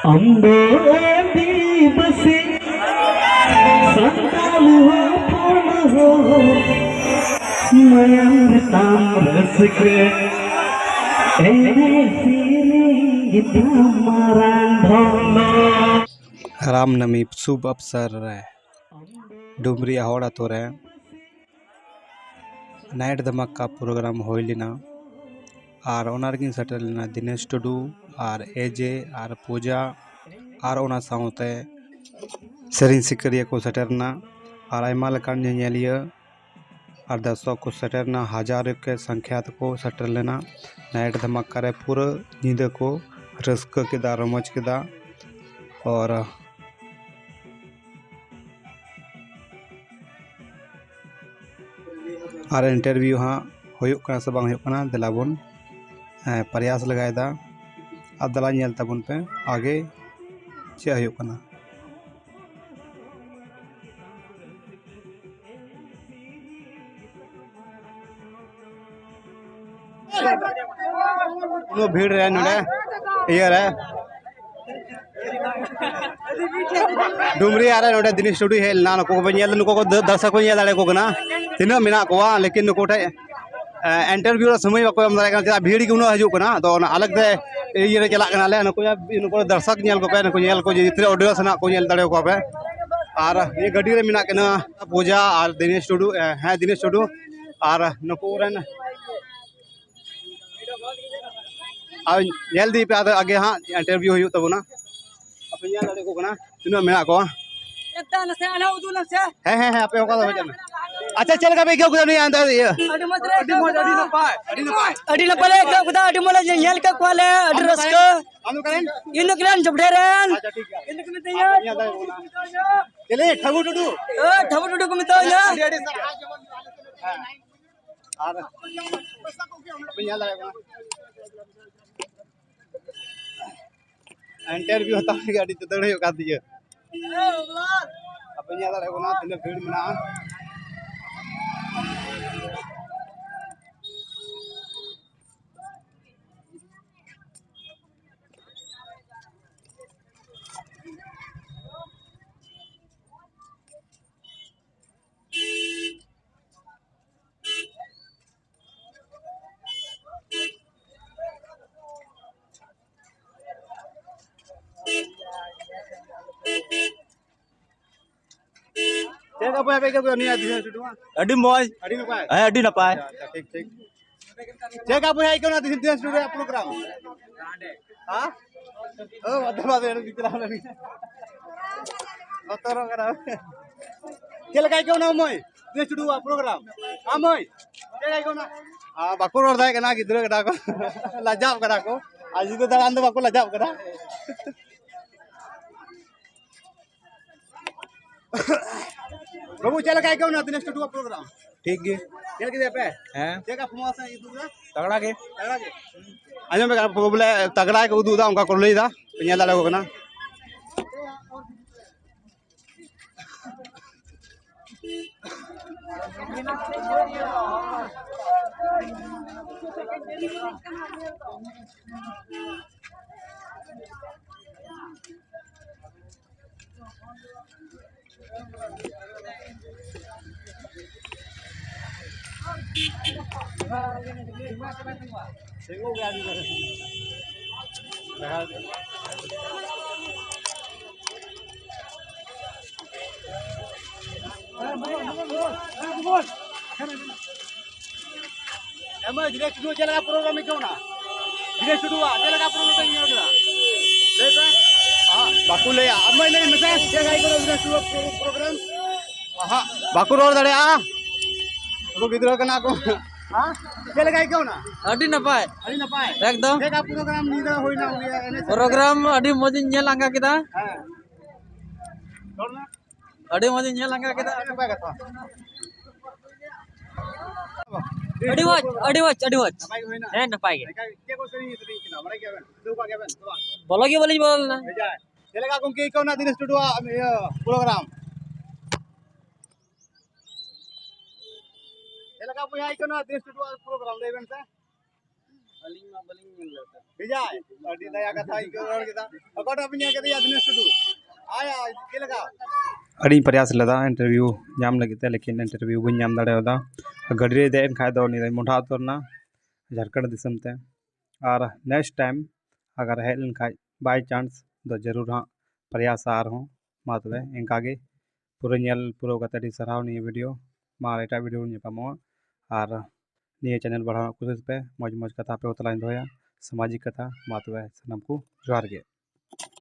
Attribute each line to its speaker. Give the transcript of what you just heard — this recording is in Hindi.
Speaker 1: Ando di basi santal pun ho mayang tam raske ene feeling tamaran dholo
Speaker 2: Ramnavami शुभ अवसर रे डुमरी हावड़ा तो रे नाइट धमाका प्रोग्राम होइलिना और ओनारगिन सेटल लेना दिनेश टुडू और एजे और पूजा और ओना साउते सेरिन सिकरिया को सेटरना और आयमा लकान नेलिया और दर्शक को सेटरना हजार के संख्या को सेटर लेना नाइट धमाका रे पूरा नींद को रस्क केदा रमज केदा और इंटरव्यू हाँ होयुकना से बांग होयुकना दिलाबुन प्रयास लगाएदा अब दला नेल तबुन पे आगे चे होयुकना नो भीड़ रे नडे ये रे डुमरी आ रहे दिनेश टुडू हेल ना को दर्शक को दाड़े को तीना मेना कोआ लेकिन नुको इंटरव्यू समय बाको एम दाड़े भीड़ के उना हजना तो अलग ते ये चला ले नुको दर्शक को जितने ऑडियंस ना को दाड़े को पे और ये गड्डी रे मेना केना पूजा और दिनेश टुडू हाँ दिनेश टुडू और नुको नेल दी पे आगे हाँ इंटरव्यू हो तबना अपने दाड़े को तीना मेना को हाँ हाँ हाँ पे अच्छा चल का पे क्यों नहीं आंदा ये अडी न पले का खुदा अडी मोला नेल का क्वाले अडी रस्क हम करें इन करें जबडेरन अच्छा ठीक है इन कमिते चले ठगु टुडू को मितो या और बिया लाएगा इंटरव्यू होता है गाड़ी तो दौड़े का दिए अब बिया लाएगा ना तीन भीड़ में ना check apa apa ke ni adi situ adi moy adi napai adi napai ठीक ठीक check apa hai ke na di situ studio program ha oh adha ba di tela ni otoro kara chel kai ke na moy di studio program amoy chel kai ke na baku ror dai kana gidra kada ko lajab kada ko aji ko dalan do baku lajab kada प्रभु चल काय क्यों ना दिनेश टुडू प्रोग्राम ठीक है चल के पे हैं जगह फेमस है इदु तगड़ा के आजम पे बोले तगड़ा के उदू दा उनका कर लेदा पिया दाले को ना Tengok gaji tu. Emang Dinesh Tudu jalan program itu mana? Dinesh Tudu jalan program itu mana? Lepas, baku le ya. Amai le mesej jalan itu Dinesh Tudu program. Baku roll dah ya. Aku gitu kena aku. चल गए क्यों ना अडी नपाय एकदम एक प्रोग्राम नीदा होइना प्रोग्राम अडी मजे नेल आंगा केदा हां अडी मजे नेल आंगा केदा नपाय कथा अडी वच है नपाय के को सरी किना बड़ा के दो का के बोलो के बोली बोल ना चलेगा को के क्यों ना दिनेश टुडू प्रोग्राम चलेगा पुया क्यों ना दिनेश टुडू प्रोग्राम लेवन से विजय अड़ी दया कथा इको रोड केदा अकोटा पिnya केदा दिनेश टुडू आया के लगा अड़ी प्रयास लदा इंटरव्यू नाम लगिते लेकिन इंटरव्यू बन नाम दाड़ेदा गड़ी रे देन खाय दो नि मोटा तोरना झारखंड दिसम ते और नेक्स्ट टाइम अगर हेल खाय बाय चांस तो जरूर हाँ प्रयास आर हूँ मा तबे इनका गे पूरा नेल पूरा कतडी सराव नि वीडियो मा एटा वीडियो नि पामो और निये चैनल बढ़ाना कोशिश पे मौज मौज कथा पे उतलाइन दोया सामाजिक कथा मा तबे सनम को जोहार गे।